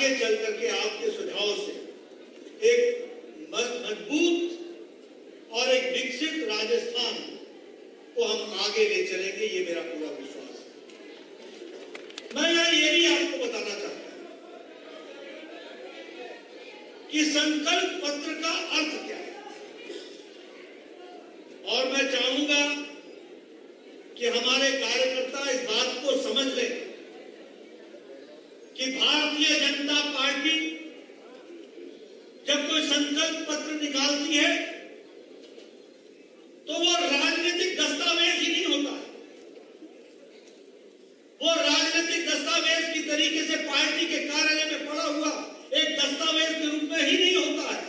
आगे चल करके आपके सुझाव से एक मजबूत और एक विकसित राजस्थान को हम आगे ले चलेंगे, ये मेरा पूरा विश्वास है। मैं यहाँ ये भी आपको बताना चाहता हूं कि संकल्प पत्र का अर्थ क्या है, और मैं चाहूंगा कि हमारे कार्यकर्ता इस बात को समझ लें कि भारतीय जनता पार्टी जब कोई संकल्प पत्र निकालती है तो वो राजनीतिक दस्तावेज ही नहीं होता है, वो राजनीतिक दस्तावेज की तरीके से पार्टी के कार्यालय में पड़ा हुआ एक दस्तावेज के रूप में ही नहीं होता है।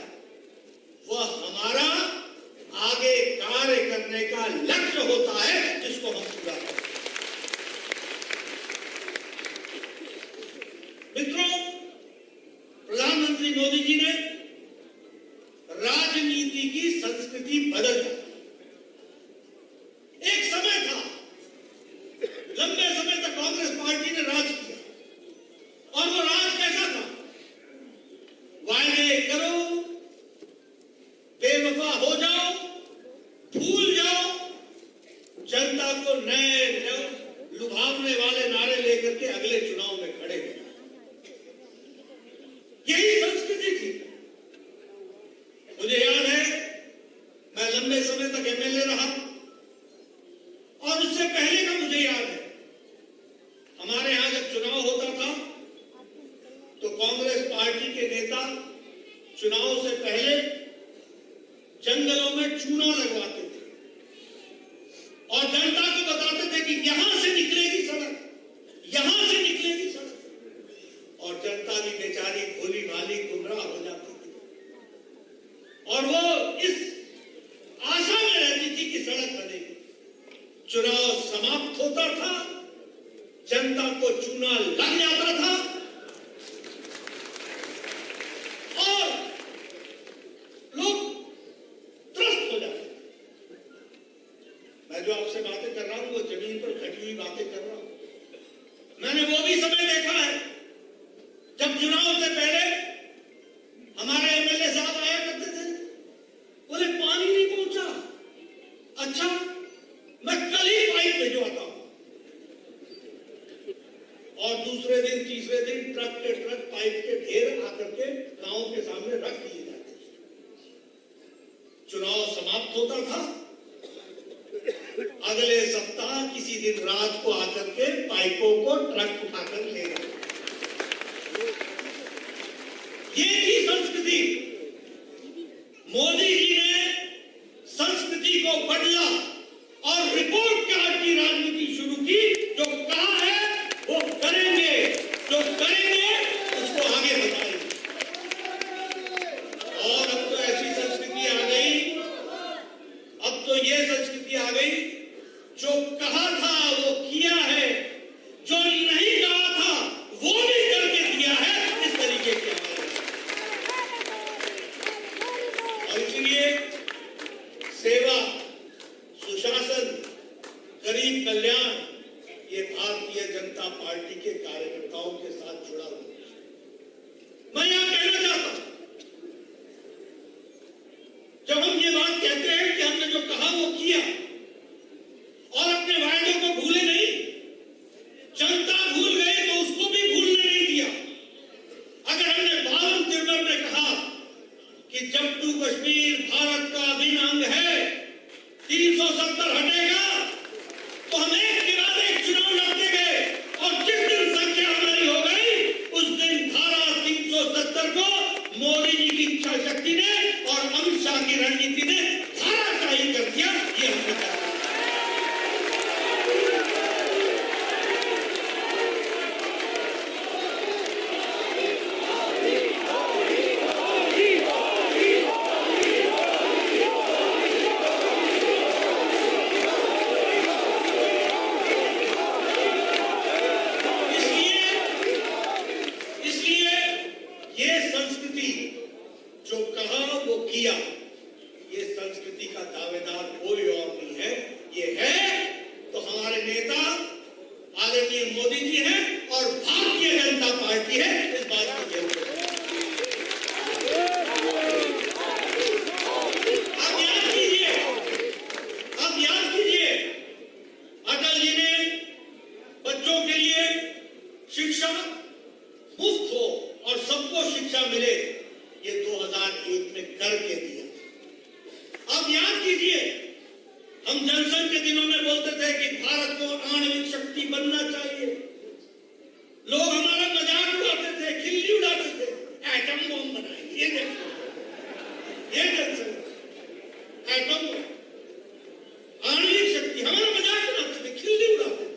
वह हमारा आगे कार्य करने का लक्ष्य होता है जिसको हम पूरा करें। मित्रों, प्रधानमंत्री मोदी जी ने राजनीति की संस्कृति बदल दी। एक समय था, लंबे समय तक कांग्रेस पार्टी ने राज किया, और वो राज कैसा था? वायदे करो, बेवफा हो जाओ, भूल जाओ, जनता को नए लुभावने वाले नारे लेकर के अगले चुनाव में खड़े हो। यही संस्कृति थी। मुझे याद है, मैं लंबे समय तक एमएलए रहा, और उससे पहले का मुझे याद है, हमारे यहां जब चुनाव होता था तो कांग्रेस पार्टी के नेता चुनाव से पहले जंगलों में चूना लगवाते थे और जनता को बताते थे कि यहां से निकलेगी सड़क, यहां से निकलेगी सड़क, और जनता भी बेचारी भोली भाली गुमराह हो जाती थी, और वो इस आशा में रहती थी कि सड़क बनेगी। चुनाव समाप्त होता था, जनता को चूना लग जाता था, और लोग त्रस्त हो जाते। मैं जो आपसे बातें कर रहा हूं वो जमीन पर घटी हुई बातें कर रहा हूं। मैंने वो भी समय देखा है जब चुनाव से पहले हमारे एमएलए साहब आया करते थे, बोले पानी नहीं पहुंचा, अच्छा मैं कल ही पाइप भिजवाता हूं, और दूसरे दिन तीसरे दिन ट्रक के ट्रक पाइप के ढेर आकर के गांव के सामने रख दिए जाते। चुनाव समाप्त होता था, अगले सप्ताह किसी दिन रात को आकर के पाइपों को ट्रक उठाकर ले गए। ये थी संस्कृति। मोदी जी ने संस्कृति को बदला और रिपोर्ट कार्ड की राजनीति शुरू की। जो कहा है वो करेंगे, जो करेंगे उसको आगे बताएंगे। और अब तो ऐसी संस्कृति आ गई, अब तो ये संस्कृति आ गई, जो कहा था वो किया है, जो नहीं कहा था वो भी करके दिया है, इस तरीके के। और इसलिए सेवा, सुशासन, गरीब कल्याण, ये भारतीय जनता पार्टी के कार्यकर्ताओं के साथ जुड़ा हुआ है। मैं यहां कहना चाहता हूं, जब हम ये बात कहते हैं कि हमने जो कहा वो किया और अपने वायदों को भूले नहीं, जनता भूल गए तो उसको भी भूलने नहीं दिया। अगर हमने 52 दिसंबर में कहा कि जम्मू कश्मीर भारत का अभिन्न अंग है, 370 हटेगा, तो हम एक के बाद एक चुनाव लड़ते गए, और जिस दिन संख्या हमारी हो गई उस दिन धारा 370 को मोदी जी की इच्छा शक्ति ने और अमित शाह की रणनीति ने धाराशाही कर दिया। ये हमने कहा। जो कहा वो किया, ये संस्कृति का दावेदार कोई और नहीं है। ये है तो हमारे नेता आदरणीय मोदी जी हैं और भारतीय जनता पार्टी है, इस बात को जरूर सबको शिक्षा मिले, ये 2001 में करके दिया। अब याद कीजिए, हम जनसंघ के दिनों में बोलते थे कि भारत को आणविक शक्ति बनना चाहिए। लोग हमारा मजाक उड़ाते थे, खिल्ली उड़ाते थे, एटम बम बनाएंगे। ये जनसंघ एटम आणविक शक्ति, हमारा मजाक उड़ाते थे, खिल्ली उड़ाते थे।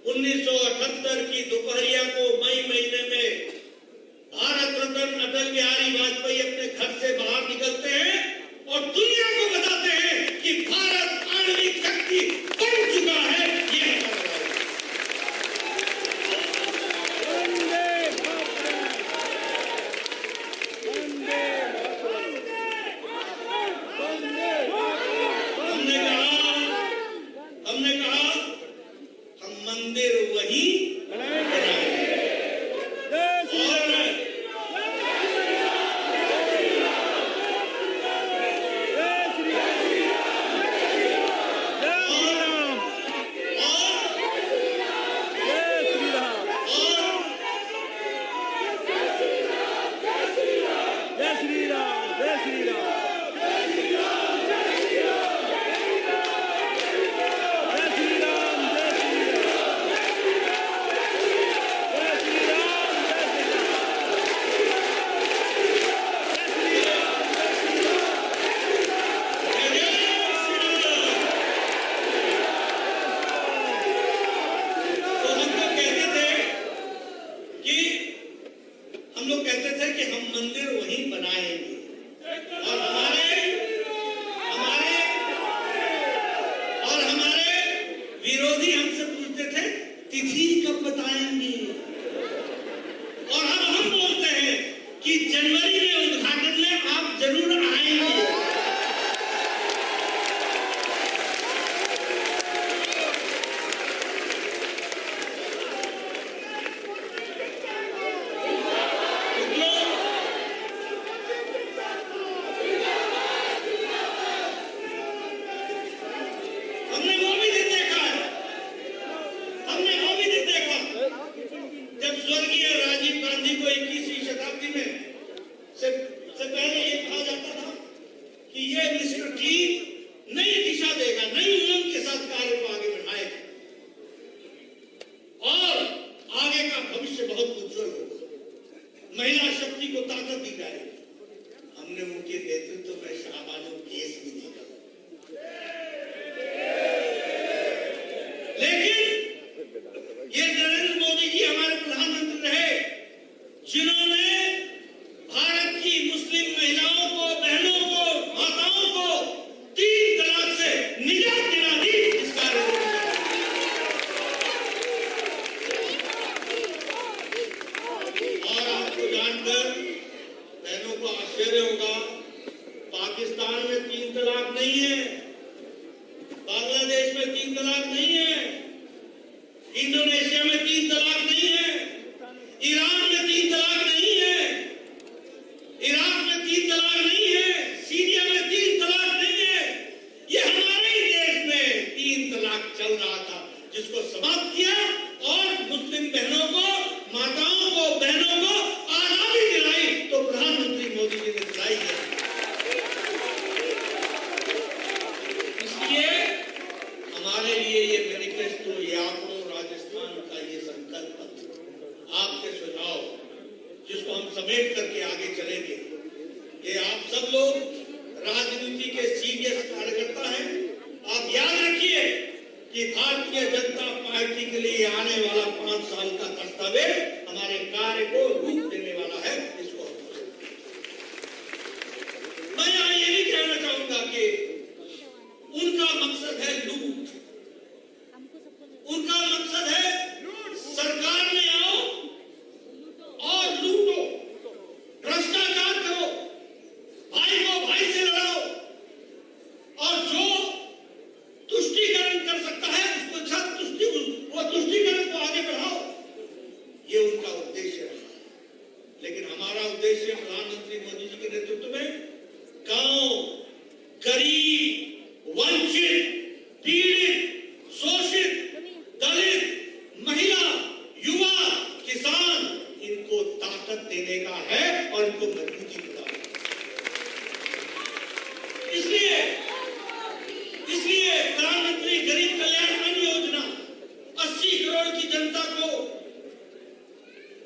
1978 की दोपहरिया को मई महीने में भारत रत्न अटल बिहारी वाजपेयी अपने घर से बाहर निकलते हैं और दुनिया को बताते हैं कि भारत आणविक शक्ति बन चुका है। ये हमने कहा हम मंदिर वही बनाएंगे। विरोधी हमसे पूछते थे तिथि कब बताएंगे, और अब हम बोलते हैं कि जनवरी में उद्घाटन में आप जरूर आएंगे। महिला शक्ति को ताकत दी जाएगी। हमने उनके नेतृत्व में शाहबानो केस भी देखा, लेकिन ये नरेंद्र मोदी जी हमारे प्रधानमंत्री रहे जिन्होंने भारत की मुस्लिम महिलाओं को, बहनों को, माताओं को 3 तलाक से निजात दिला दी। इस कार्य जानकर बहनों को आश्चर्य होगा, पाकिस्तान में 3 तलाक नहीं है, बांग्लादेश में 3 तलाक नहीं है, इंडोनेशिया में 3 तलाक नहीं है, ईरान में 3 तलाक नहीं है, इराक में 3 तलाक नहीं है, सीरिया में 3 तलाक नहीं है। ये हमारे ही देश में 3 तलाक चल रहा था, जिसको समाप्त किया और मुस्लिम बहनों को, माताओं को, बहनों को आजादी दिलाई, तो प्रधानमंत्री मोदी जी ने दिलाई है। इसलिए हमारे लिए ये मैनिफेस्टो, ये आंकड़ों, राजस्थान का ये संकल्प, आपके सुझाव, जिसको हम समेट करके आगे चलेंगे, ये आप सब लोग राजनीति के सीरियस कार्यकर्ता हैं। आप याद रखिए कि भारतीय जनता पार्टी के लिए आने वाला 5 साल का दस्तावेज हमारे कार्य को रूप देने वाला है। इसको मैं यहाँ ये भी कहना चाहूंगा कि उनका मकसद है लूट, उनका मकसद है सरकार में आओ और लूटो, भ्रष्टाचार करो, भाई को भाई से लड़ो, और जो तुष्टीकरण कर सकता है उसको वो तुष्टीकरण को आगे बढ़ाओ। ये उनका उद्देश्य है। लेकिन हमारा उद्देश्य प्रधानमंत्री मोदी जी के नेतृत्व में गांव, गरीब, वंचित, पीड़ित, शोषित, दलित, महिला, युवा, किसान, ताकत देने का है और इनको मजबूती दिलाने का। इसलिए प्रधानमंत्री गरीब कल्याण अन्न योजना 80 करोड़ की जनता को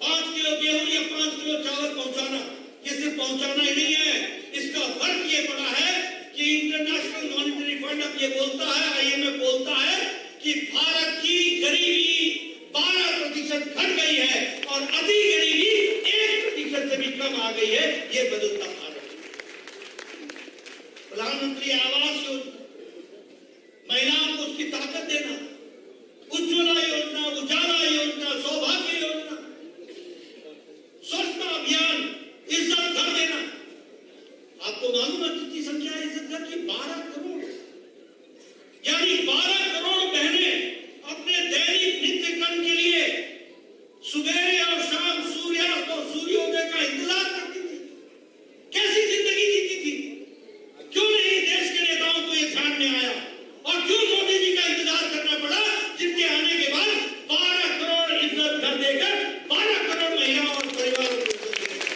5 किलो गेहूं या 5 किलो चावल पहुंचाना, ये सिर्फ पहुंचाना ही नहीं है, इसका फर्क ये पड़ा है कि इंटरनेशनल मॉनिटरी फंड अब ये बोलता है, IMF बोलता है कि भारत की गरीबी 12% घट गई है और अति गरीबी 1% से भी कम आ गई है। ये बदलता भारत। प्रधानमंत्री आवास योजना, महिलाओं को उसकी ताकत देना, उज्ज्वला योजना, उजाला योजना, सौभाग्य योजना, स्वच्छता अभियान, इज्जत घर देना। आपको मालूम है कितनी संख्या है इज्जत घर की? 12 करोड़। यानी 12 करोड़ बहनें अपने दैनिक नित्य कर्म के लिए सुबह और शाम सूर्यास्त और सूर्योदय का इंतजार करती थी। कैसी जिंदगी जीती थी? क्यों नहीं देश के नेताओं को यह ध्यान में आया और क्यों मोदी जी का इंतजार करना पड़ा, जिनके आने के बाद 12 करोड़ इज्जत घर देकर 12 करोड़ महिलाओं और परिवारों को इज्जत देने का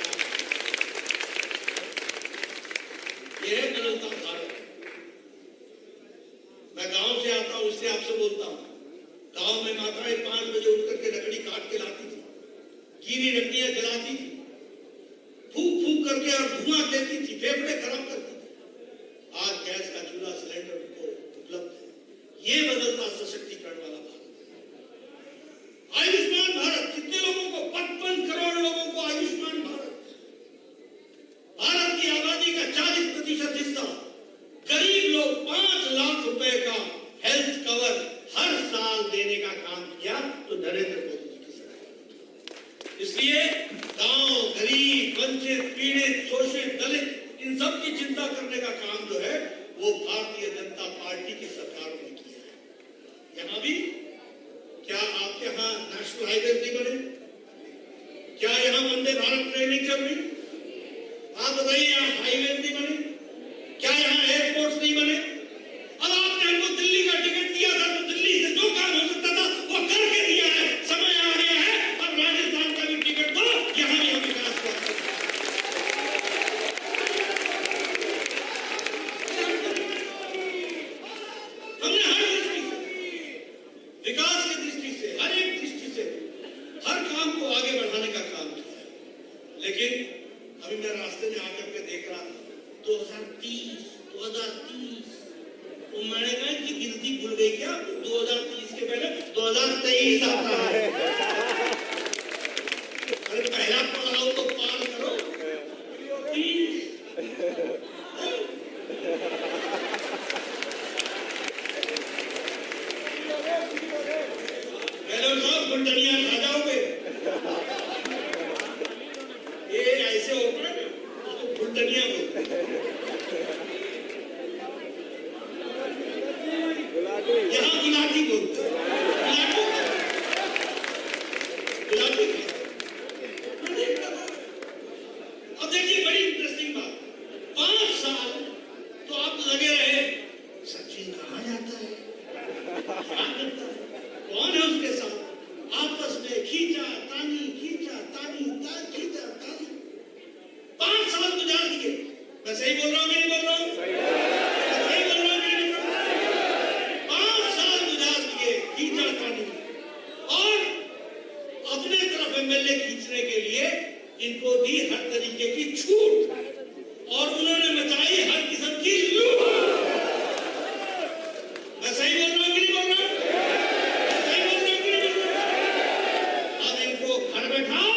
यह बदलता भारत। मैं गांव से आता हूं, इससे आपसे बोलता हूं। गांव में माताएं 5 बजे उठ करके लकड़ी काट के लाती थी, गीली लकड़ियां जलाती थी, फूक फूक करके और धुआं देती थी, फेफड़े खराब करती थी। आज गैस का चूल्हा, सिलेंडर उनको उपलब्ध है। ये बदलता सशक्तिकरण वाला भारत। आयुष्मान भारत, कितने लोगों को? 55 करोड़ लोगों को आयुष्मान भारत। भारत की आबादी का 40% हिस्सा गरीब लोग 5 लाख रुपए का हेल्थ कवर हर साल देने का काम किया तो नरेंद्र मोदी जी की सरकार। इसलिए गांव, गरीब, वंचित, पीड़ित, शोषित, दलित, इन सब की चिंता करने का काम जो है वो भारतीय जनता पार्टी की सरकार ने किया है। यहां भी क्या आपके यहां नेशनल हाईवे नहीं बने? क्या यहां वंदे भारत ट्रेन नहीं चल रही? आप बताइए, यहां हाईवे नहीं बने? क्या यहां एयरपोर्ट नहीं बने? अब आपने हमको दिल्ली का टिकट दिया था तो दिल्ली से जो काम हो सकता था वो करके दिया है। समय आ गया है अब राजस्थान का भी टिकट दो, यहां भी हम विकास कर सकते हैं। हमने हर दृष्टि से, विकास की दृष्टि से, हर एक दृष्टि से हर काम को आगे बढ़ाने का काम किया है। लेकिन अभी मैं रास्ते में आकर के देख रहा 2030 तो मैंने कहा कि गिनती भूल गई क्या? 2030 के पहले 2023 आता है। अरे पहला पड़ाव तो पार करो। पहले साहब गुंडनिया खा जाओगे। ये ऐसे होता है तो गुंडनिया यहाँ गुलाटी बोलते हैं। गुलाटी अब देखिए बड़ी इंटरेस्टिंग बात, 5 साल तो आप लगे रहे, सचिन कहाँ जाता है, क्या करता है, कौन है उसके साथ, आपस में खींचा तानी, खींचा तानी, खींचा तानी, 5 साल गुजार दिए। मैं सही बोल रहा हूँ नहीं बोल रहा हूँ? सही बोल रहा हूँ नहीं बोल रहा हूँ? 5 साल गुजार दिए खींचा तानी और अपने तरफ MLA खींचने के लिए इनको दी हर तरीके की छूट और उन्होंने मचाई हर किस्म की लूट। मैं सही बोल रहा हूँ कि नहीं बोल रहा हूँ? सही बोल रहा हूँ कि नहीं बोल रहा हूँ? अब इनको घर बैठाओ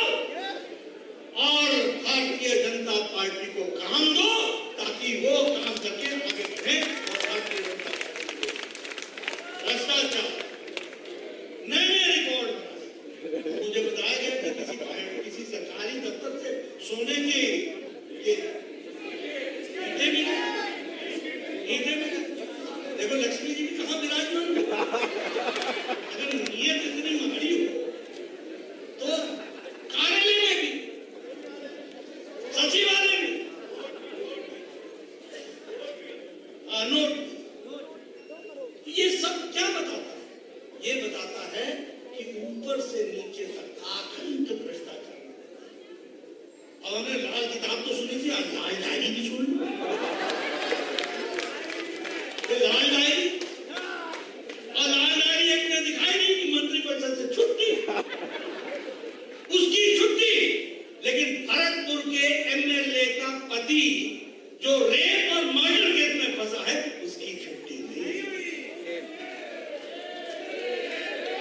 और भारतीय जनता पार्टी को काम दो ताकि वो काम करके आगे बढ़े और भारतीय जनता पार्टी भ्रष्टाचार नए रिकॉर्ड। मुझे बताया गया कि किसी सरकारी दफ्तर से सोने के ईंटें भी देखो लक्ष्मी जी भी कहाँ विराजमान। अगर नीयत इतनी माड़ी हो तो व्यक्ति जो रेप और मर्डर केस में फंसा है उसकी छुट्टी नहीं।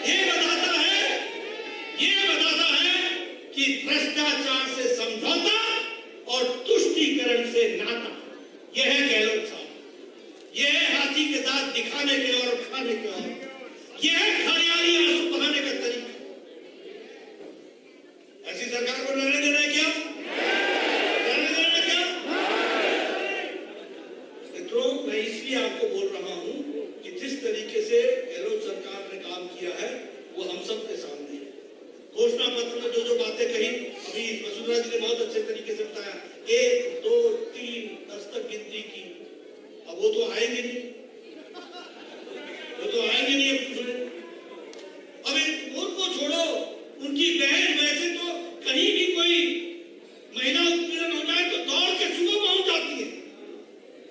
ये बताता है कि भ्रष्टाचार से समझौता और तुष्टीकरण से नाता, यह है गहलोत साहब। यह है हाथी के दांत दिखाने के और खाने के और, यह है खरियाली आंसू बहाने का तरीका। ऐसी सरकार को रहने देना है क्या? रहने देना है क्या? मित्रों, मैं इसलिए आपको बोल रहा हूं कि जिस तरीके से गहलोत सरकार ने काम किया है वो हम सब के सामने है। घोषणा पत्र में जो बातें कही, अभी वसुंधरा जी ने बहुत अच्छे तरीके से बताया, 1 2 3 10 तक गिनती की। अब वो तो आएंगे नहीं, अब उनको छोड़ो, उनकी बहन वैसे तो कहीं भी कोई महिला उत्पीड़न हो जाए तो दौड़ के सुबह पहुंच जाती है,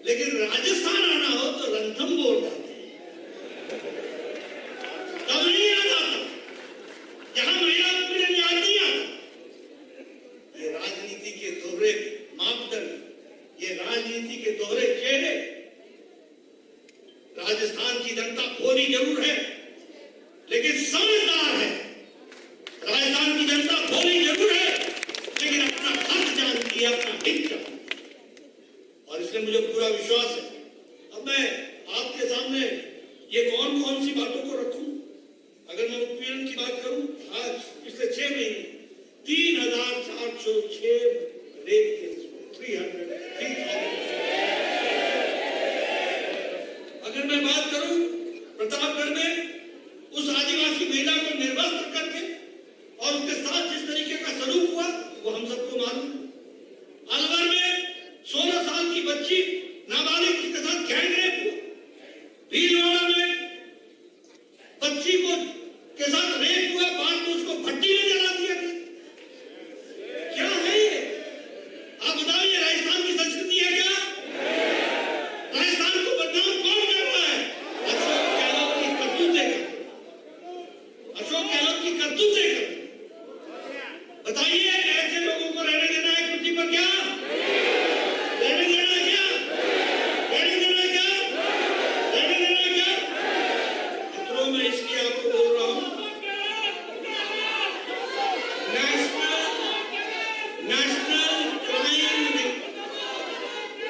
लेकिन राजस्थान आना हो तो रणथंभौर जाते हैं, तब नहीं याद आता, जहां महिला उत्पीड़न याद नहीं आता। ये राजनीति के दोहरे मापदंड, ये राजनीति के दोहरे चेहरे। राजस्थान की जनता भोली जरूर है लेकिन समझदार है। राजस्थान की जनता भोली जरूर है लेकिन अपना हक जानती है, अपना हित जानती है, और इसलिए मुझे पूरा विश्वास है। अब मैं आपके सामने ये कौन सी बातों को रखूं? अगर मैं उत्पीड़न की बात करूं, आज पिछले 6 महीने 3406 रेप केस, 300 अगर मैं बात करूं प्रतापगढ़ में उस आदिवासी महिला को निर्वस्त्र करके और उसके साथ जिस तरीके का सलूक हुआ वो हम सबको मालूम। अलवर में 16 साल की बच्ची नाबालिग, उसके साथ गैंग रेप हुआ। भीलवाड़ा में बच्ची को के साथ रेप हुआ, बाद में उसको भट्टी में जला दिया गया। क्या है ये? आप बताइए, राजस्थान की संस्कृति है क्या? राजस्थान को बदनाम कौन कर रहा है? अशोक गहलोत की करतूतें कर, अशोक गहलोत की करतूतें कर। बताइए, ऐसे लोगों को रहने देना है कुर्सी पर क्या? रहने देना है क्या? रहने देना है क्या? रहने देना है क्या? मित्रों, मैं इसलिए आपको बोल रहा हूं,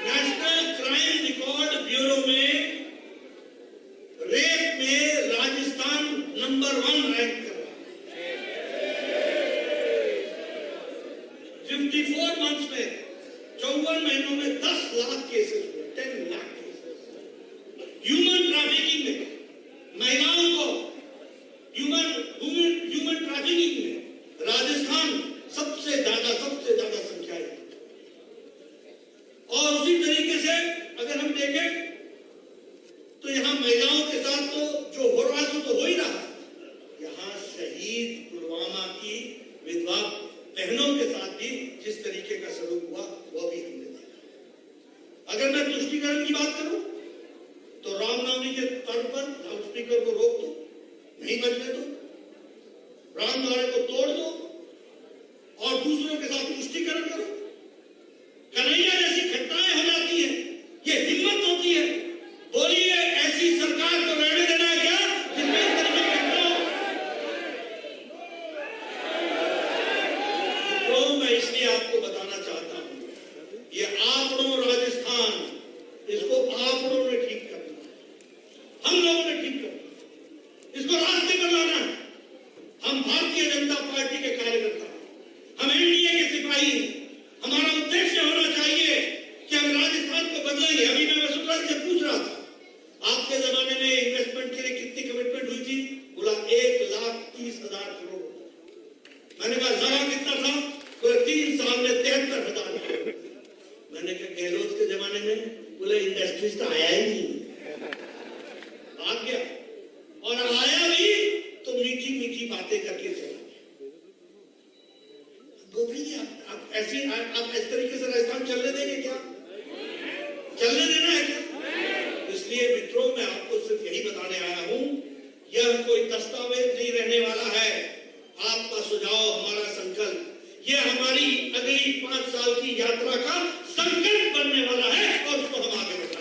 नेशनल क्राइम रिकॉर्ड ब्यूरो में रेप में राजस्थान नंबर 1 रैंक कर रहा है। 54 मंथ्स में, 54 महीनों में 10 लाख केसेस हुए, 10 लाख केसेस। ह्यूमन ट्रैफिकिंग में महिलाओं को ह्यूमन ट्रैफिकिंग में राजस्थान सबसे ज्यादा संख्या है। और उसी तरीके से अगर हम देखें तो यहां महिलाओं के साथ तो जो हो रहा है तो हो ही रहा है। यहां शहीद पुलवामा की विधवा बहनों के साथ भी जिस तरीके का सलूक हुआ वह भी हमने देखा। अगर मैं तुष्टीकरण की बात करूं तो रामनवमी के तर्ज पर लाउडस्पीकर को रोक दो, नहीं बजने दो, रामद्वारे को तोड़ दो और दूसरों के साथ तुष्टीकरण करो। कन्हैया जैसी घटनाएं हो जाती है, ये हिम्मत होती है। बोलिए, ऐसी सरकार को रहने देना है क्या जिसमें इस तरह की घटना हो? तो मैं इसलिए आपको बताना चाहता हूं, ये आंकड़ों राजस्थान, इसको आंकड़ों ने ठीक करना है, हम लोगों ने ठीक करना है, इसको रास्ते पर लाना है। हम भारतीय जनता पार्टी के कार्यकर्ता, हम एनडीए के सिपाही, हमारा उद्देश्य होना चाहिए कि हम राजस्थान को बदलेंगे। अभी मैं वसुंधरा से पूछ रहा था, आपके जमाने में इन्वेस्टमेंट के लिए कितनी कमिटमेंट हुई थी? बोला 1,30,000 करोड़। मैंने कहा लगा कितना था? बोले 3 साल में 73,000 करोड़। मैंने कहा गहलोत के जमाने में? बोले इंडस्ट्रीज तो आया ही नहीं, आ गया, और आया भी तो मीठी मीठी बातें करके चला। आप इस तरीके से राजस्थान चलने देंगे क्या? चलने देना है क्या? इसलिए मित्रों, मैं आपको सिर्फ यही बताने आया हूं, यह कोई दस्तावेज नहीं रहने वाला है। आपका सुझाव, हमारा संकल्प, यह हमारी अगली 5 साल की यात्रा का संकल्प बनने वाला है और उसको हम आगे बढ़ाएंगे।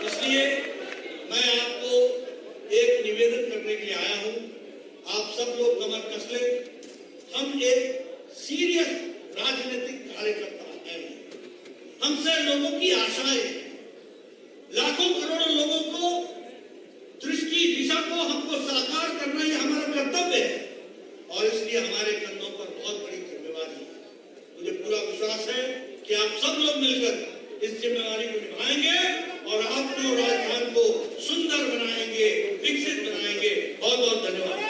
इसलिए मैं आपको एक निवेदन करने के लिए आया हूं, आप सब लोग कमर कस ले। हम एक सीरियस राजनीतिक कार्यकर्ता हैं, हमसे लोगों की आशाएं, लाखों करोड़ों लोगों को दृष्टि दिशा को हमको साकार करना ये हमारा कर्तव्य है और इसलिए हमारे कंधों पर बहुत बड़ी जिम्मेवारी है। मुझे पूरा विश्वास है कि आप सब लोग मिलकर इस जिम्मेवारी को निभाएंगे और आपको राजस्थान को सुंदर बनाएंगे, विकसित बनाएंगे। बहुत बहुत धन्यवाद।